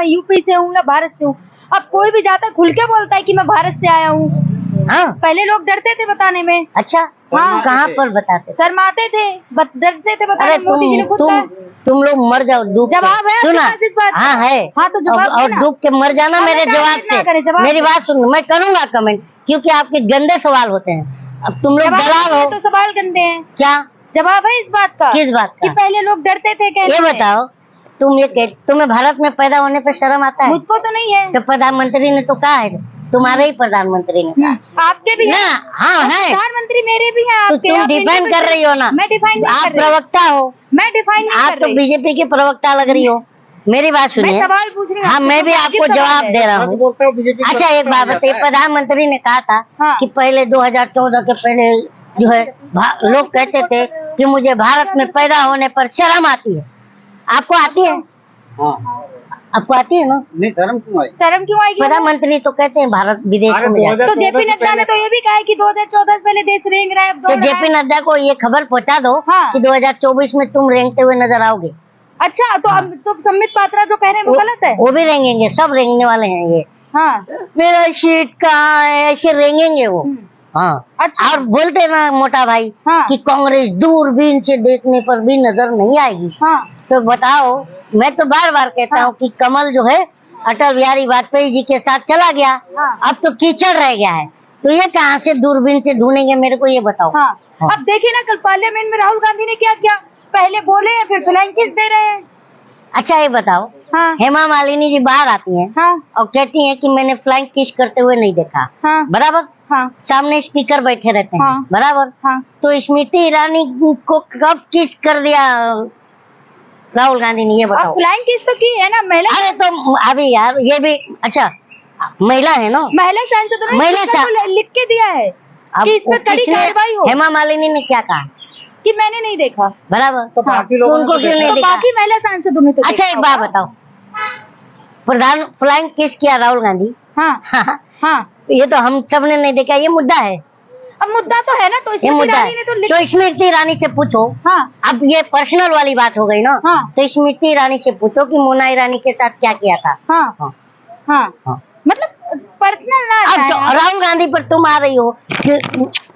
मैं यूपी से हूँ या भारत से हूँ। अब कोई भी जाता खुल के बोलता है कि मैं भारत से आया हूँ। हाँ, पहले लोग डरते थे बताने में। अच्छा, हाँ, कहाँ पर बताते? शर्माते थे, डरते थे बताने में। मोदी जी ने खुद कहा। तुम लोग मर जाओ डूब के। जवाब है सुना? आपके पास इस बात का? हाँ है। हाँ तो जवाब और देना। डूब के मर जाना मेरे जवाब से। मेरी बात सुन, मैं करूंगा कमेंट, क्योंकि आपके गंदे सवाल होते हैं। अब तुम लोग दलाल हो तो सवाल गंदे हैं। क्या? जवाब है इस बात का? किस बात का? कि पहले लोग डरते थे कहने ये से। बताओ, तुम्हें भारत में पैदा होने पर शर्म आता है? मुझको तो नहीं है। तो प्रधानमंत्री ने तो कहा है, तुम्हारे ही प्रधानमंत्री ने कहा। आपके भी है? हाँ है। प्रधानमंत्री मेरे भी हैं। तो तुम डिफाइन कर रही हो ना? मैं डिफाइन नहीं आप कर रही। प्रवक्ता हो। मैं डिफाइन नहीं कर आप तो रही। बीजेपी की प्रवक्ता लग रही हो। मेरी बात सुनिए। मैं सवाल पूछ रही हूँ। हाँ, मैं भी आपको जवाब दे रहा हूँ। अच्छा, एक बात बताइए, प्रधानमंत्री ने कहा था कि पहले 2014 के पहले जो है लोग कहते थे कि मुझे भारत में पैदा होने पर शर्म आती है। आपको आती है? आपको आती है ना? नहीं, शर्म क्यों आई? शर्म क्यों आएगी? प्रधानमंत्री तो कहते हैं भारत विदेश में जाए। तो जेपी नड्डा ने तो ये भी कहा है कि 2014 से पहले देश रेंग रहा है। तो जेपी नड्डा को ये खबर पहुंचा दो कि 2024 में तुम रेंगते हुए नजर आओगे। अच्छा, तो अब तो संबित पात्रा जो कह रहे हैं वो गलत है? वो भी रेंगेंगे, सब रेंगने वाले हैं ये। हाँ, मेरा सीट कहाँ है, ऐसे रेंगेंगे वो। हाँ, अच्छा। और बोलते ना मोटा भाई कि कांग्रेस दूरबीन से देखने पर भी नजर नहीं आएगी। हाँ। तो बताओ, मैं तो बार बार कहता हूँ कि कमल जो है अटल बिहारी वाजपेयी जी के साथ चला गया। अब तो कीचड़ रह गया है, तो ये कहाँ से दूरबीन से ढूंढेंगे, मेरे को ये बताओ। अब देखिए ना, कल पार्लियामेंट में राहुल गांधी ने क्या किया। पहले बोले या फिर फ्लाइंग किस दे रहे हैं। अच्छा, ये बताओ, हेमा मालिनी जी बाहर आती हैं और कहती हैं कि मैंने फ्लाइंग किस करते हुए नहीं देखा। बराबर। सामने स्पीकर बैठे रहते हैं। बराबर। तो स्मृति ईरानी को कब किस कर दिया राहुल गांधी ने, ये बताओ। फ्लाइंग किस तो की है ना महिला। अरे तो अभी यार ये भी अच्छा महिला है ना, महिला सांसद ने लिख के दिया है कि इस पर कड़ी कार्रवाई हो। हेमा मालिनी ने क्या कहा कि मैंने नहीं देखा। बराबर। तो बाकी लोगों उनको क्यों नहीं देखा? बाकी महिला सांसदों ने तो अच्छा, एक बात बताओ, प्रधान फ्लाइंग किस किया राहुल गांधी? हाँ, ये तो हम सब ने नहीं देखा, ये मुद्दा है। अब मुद्दा तो है ना, तो स्मृति ईरानी ने तो स्मृति ईरानी से पूछो। अब ये पर्सनल वाली बात हो गई ना। तो स्मृति ईरानी से पूछो कि मोना ईरानी के साथ क्या किया था। मतलब पर्सनल ना। अब तो राहुल गांधी पर तुम आ रही हो कि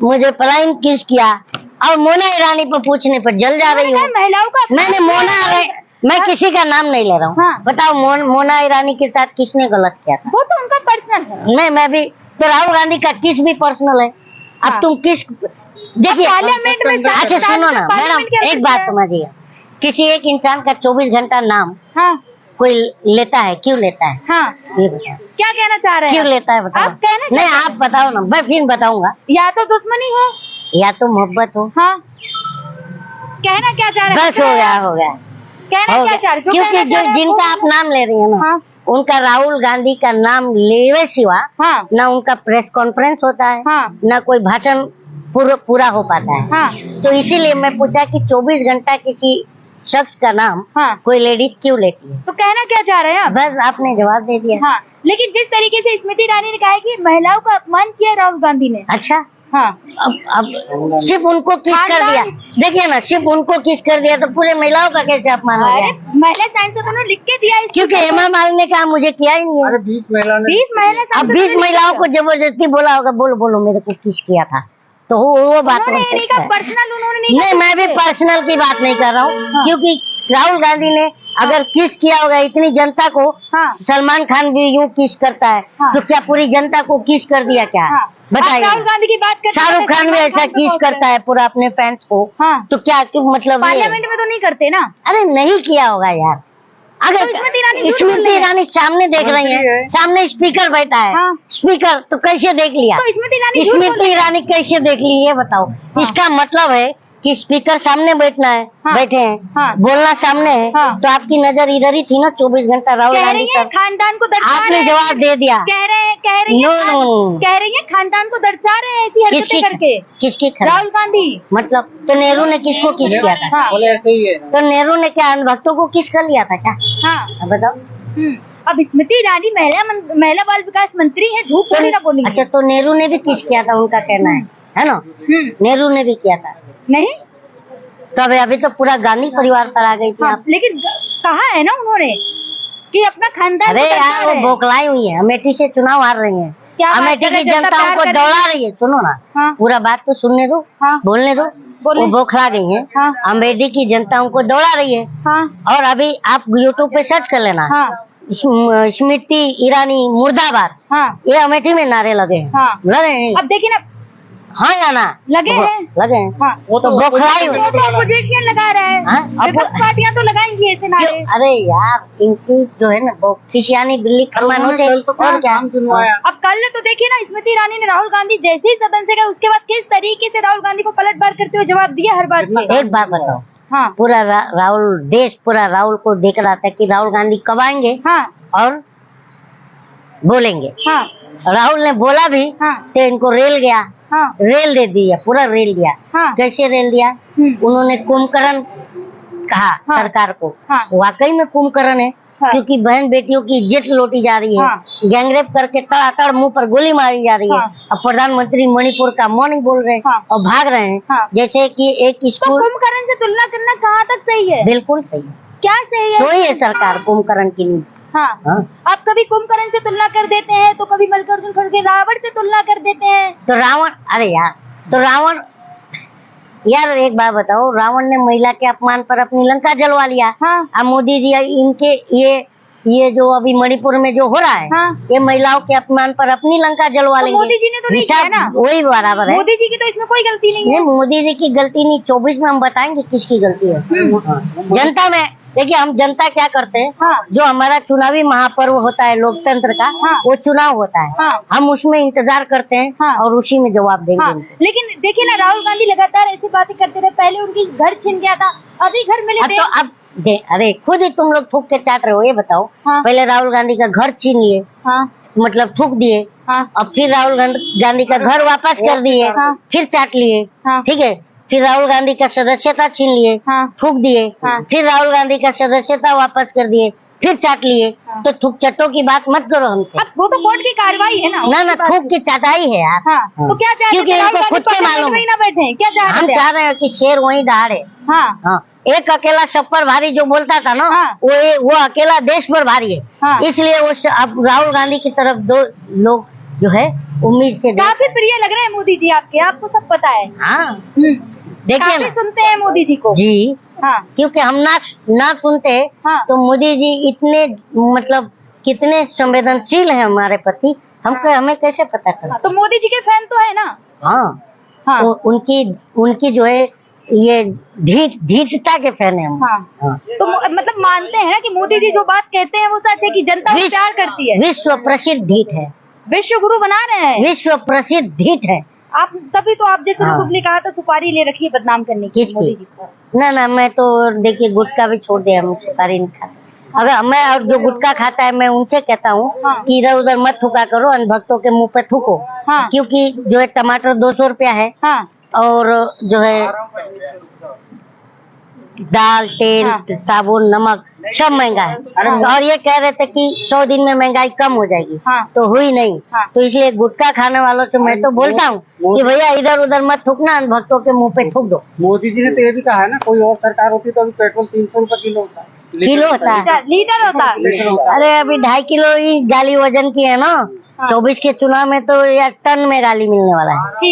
मुझे फ्लाइंग किस किया, और मोना ईरानी पर पूछने पर जल जा रही हो। महिलाओं का मैंने मैं किसी का नाम नहीं ले रहा हूँ। बताओ, मोना ईरानी के साथ किसने गलत किया था? वो तो उनका पर्सनल है। नहीं, मैं भी तो राहुल गांधी का किस भी पर्सनल है। अब तुम किस देखिए, पार्लियामेंट में अच्छा सुनो ना मैडम, एक बात समझिए, किसी एक इंसान का 24 घंटा नाम कोई लेता है, क्यों लेता है? ये बताओ, क्या कहना चाह रहे हैं? क्यों लेता है बताओ? आप कहना नहीं, आप बताओ ना, मैं फिर बताऊंगा। या तो दुश्मनी है या तो मोहब्बत हो। कहना क्या चाह रहे हैं? बस हो गया कहना क्या चाह रहे हैं? क्योंकि जो जिनका आप नाम ले रही है ना, उनका राहुल गांधी का नाम लेवे सिवा ना उनका प्रेस कॉन्फ्रेंस होता है, ना कोई भाषण पूरा हो पाता है। तो इसीलिए मैं पूछा कि 24 घंटा किसी शख्स का नाम कोई लेडीज क्यों लेती है। तो कहना क्या चाह रहे हैं? बस आपने जवाब दे दिया। लेकिन जिस तरीके से स्मृति ईरानी ने कहा है कि महिलाओं का अपमान किया राहुल गांधी ने। अच्छा, अब सिर्फ उनको किस कर दिया, देखिए ना, सिर्फ उनको किस कर दिया तो पूरे महिलाओं का कैसे अपमान हो गया? महिला सांसदों ने लिख के दिया, क्योंकि हेमा मालिनी ने कहा मुझे किया ही नहीं है। 20 महिला अब 20 महिलाओं को जबरदस्ती बोला होगा, बोलो मेरे को किस किया था, तो वो बात पर्सनल उन्होंने नहीं, मैं भी पर्सनल की बात नहीं कर रहा हूँ। क्योंकि राहुल गांधी ने अगर किस किया होगा इतनी जनता को, सलमान खान भी यूं किस करता है, तो क्या पूरी जनता को किस कर दिया क्या? बताइए। राहुल गांधी की बात करते हैं, शाहरुख खान भी ऐसा किस करता है पूरा अपने फैंस को, तो क्या मतलब पार्लियामेंट में तो नहीं करते ना? अरे नहीं किया होगा यार। अगर स्मृति ईरानी सामने देख रही है, सामने स्पीकर बैठा है, स्पीकर तो कैसे देख लिया? तो स्मृति ईरानी कैसे देख ली, ये बताओ। इसका मतलब है कि स्पीकर सामने बैठना है, बैठे हैं, बोलना सामने है, तो आपकी नजर इधर ही थी ना 24 घंटा राहुल गांधी पर। खानदान को आपने जवाब दे दिया। कह रही है खानदान को दर्शा रहे हैं ऐसी हरकतें करके। किसकी? राहुल गांधी। मतलब तो नेहरू ने किसको किस किया था? बोले ऐसे ही है। तो नेहरू ने क्या भक्तों को किस कर लिया था क्या? बताओ। अब स्मृति ईरानी महिला बाल विकास मंत्री है, झूठ थोड़ी ना बोलेंगे। अच्छा, तो नेहरू ने भी किस किया था, उनका कहना है ना? नेहरू ने भी किया था। नहीं, तो अभी तो पूरा गांधी परिवार पर आ गई थी आप। लेकिन कहा है ना उन्होंने कि अपना खानदान अरे यार वो बौखलाई हुई है, अमेठी से चुनाव हार रही है, अमेठी की जनता उनको दौड़ा रही है। सुनो ना, पूरा बात तो सुनने दो, बोलने दो। वो बौखला गई है, अमेठी की जनता उनको दौड़ा रही है। और अभी आप यूट्यूब पे सर्च कर लेना, स्मृति ईरानी मुर्दाबाद, ये अमेठी में नारे लगे हैं। लगे हैं, अब देखिए ना, हाँ या ना लगे हैं, लगे हैं। वो तो बौखलाई हुई, अपोजिशन लगा रहा है, विपक्ष पार्टियां तो लगाएंगी ऐसे नारे। अरे यार इनकी जो है ना खिसियानी बिल्ली खम्मा नोचे, और क्या। अब कल तो देखिए ना, स्मृति ईरानी ने राहुल गांधी जैसे ही सदन से गए उसके बाद किस तरीके से राहुल गांधी को पलटवार करते हुए जवाब दिया हर बात पे। एक बात बताओ, पूरा राहुल देश पूरा राहुल को देख रहा था कि राहुल गांधी कब आएंगे और बोलेंगे। राहुल ने बोला भी तो इनको रेल गया, रेल दे दिया, पूरा रेल दिया। कैसे रेल दिया? उन्होंने कुंभकर्ण कहा सरकार को, वाकई में कुंभकर्ण है, क्योंकि बहन बेटियों की इज्जत लूटी जा रही है, गैंगरेप करके तड़ातड़ मुंह पर गोली मारी जा रही है, और प्रधानमंत्री मणिपुर का मौन बोल रहे हैं और भाग रहे हैं। जैसे कि एक स्कूल, तो कुंभकर्ण से तुलना करना कहाँ तक सही है? बिल्कुल सही है। क्या सही है? सोई है सरकार कुंभकर्ण की नीति। आप कभी कुंभकर्ण से तुलना कर देते हैं, तो कभी मल्लिकार्जुन खड़गे रावण से तुलना कर देते हैं। तो रावण, अरे यार तो रावण, यार एक बात बताओ, रावण ने महिला के अपमान पर अपनी लंका जलवा लिया। अब मोदी जी इनके ये जो अभी मणिपुर में जो हो रहा है, ये महिलाओं के अपमान पर अपनी लंका जलवा लेंगे। मोदी जी ने तो नहीं किया ना, वही बराबर है। मोदी जी की तो इसमें कोई गलती नहीं है। मोदी जी की गलती नहीं, 24 में हम बताएंगे किसकी गलती है। जनता में देखिए, हम जनता क्या करते हैं, जो हमारा चुनावी महापर्व होता है लोकतंत्र का, वो चुनाव होता है, हम उसमें इंतजार करते हैं और उसी में जवाब देंगे। लेकिन देखिए ना, राहुल गांधी लगातार ऐसी बातें करते रहे। पहले उनकी घर छिन गया था, अभी घर मिले थे। तो अब अरे खुद ही तुम लोग थूक के चाट रहे हो, ये बताओ। पहले राहुल गांधी का घर छीन लिए, मतलब थूक दिए, अब फिर राहुल गांधी का घर वापस कर दिए, फिर चाट लिए, ठीक है। फिर राहुल गांधी का सदस्यता छीन लिए, थूक दिए, फिर राहुल गांधी का सदस्यता वापस कर दिए, फिर चाट लिए। तो थूक चट्टों की बात मत करो हमसे। अब वो तो कोर्ट की कार्रवाई है ना। ना थूक की चाटाई है यार। तो क्या चाहते हैं? क्योंकि इनको खुद से मालूम है, क्या चाहते हैं? हम चाह रहे हैं कि शेर वहीं दहाड़े। एक अकेला सब पर भारी जो बोलता था ना, वो अकेला देश पर भारी है। इसलिए वो अब राहुल गांधी की तरफ दो लोग जो है उम्मीद से काफी प्रिय लग रहे हैं मोदी जी आपके, आपको सब पता है। देखिए ना, सुनते हैं मोदी जी को जी। क्योंकि हम ना सुनते तो मोदी जी इतने मतलब कितने संवेदनशील है हमारे प्रति, हमें कैसे पता चला। तो मोदी जी के फैन तो है ना। उनकी जो है ये ढीठता के फैन है हम। तो मतलब मानते हैं कि मोदी जी जो बात कहते हैं वो सच है, कि जनता प्यार करती है। विश्व प्रसिद्ध ढीठ है, विश्व गुरु बना रहे हैं, विश्व प्रसिद्ध ढीठ है। आप तभी तो आप जैसे लोगों ने कहा था सुपारी ले रखी है बदनाम करने की मोदी जी को। ना मैं तो देखिए गुटखा भी छोड़ दिया, हम सुपारी नहीं खाते। अगर मैं और जो गुटखा खाता है मैं उनसे कहता हूँ कि इधर उधर मत थूका करो, अनभक्तों के मुंह पे थूको। क्योंकि जो है टमाटर 200 रुपया है, और जो है दाल तेल साबुन नमक सब महंगा है। और ये कह रहे थे कि 100 दिन में महंगाई कम हो जाएगी, तो हुई नहीं। तो इसलिए गुटखा खाने वालों से मैं तो बोलता हूँ कि भैया इधर उधर मत थूकना, भक्तों के मुंह पे थूक दो। मोदी जी ने तो ये भी कहा है ना, कोई और सरकार होती तो अभी पेट्रोल 300 रुपए किलो होता है, किलो होता है, लीटर होता है। अरे अभी 2.5 किलो ही गाली वजन की है ना। 24 के चुनाव में तो यार टन में गाली मिलने वाला है।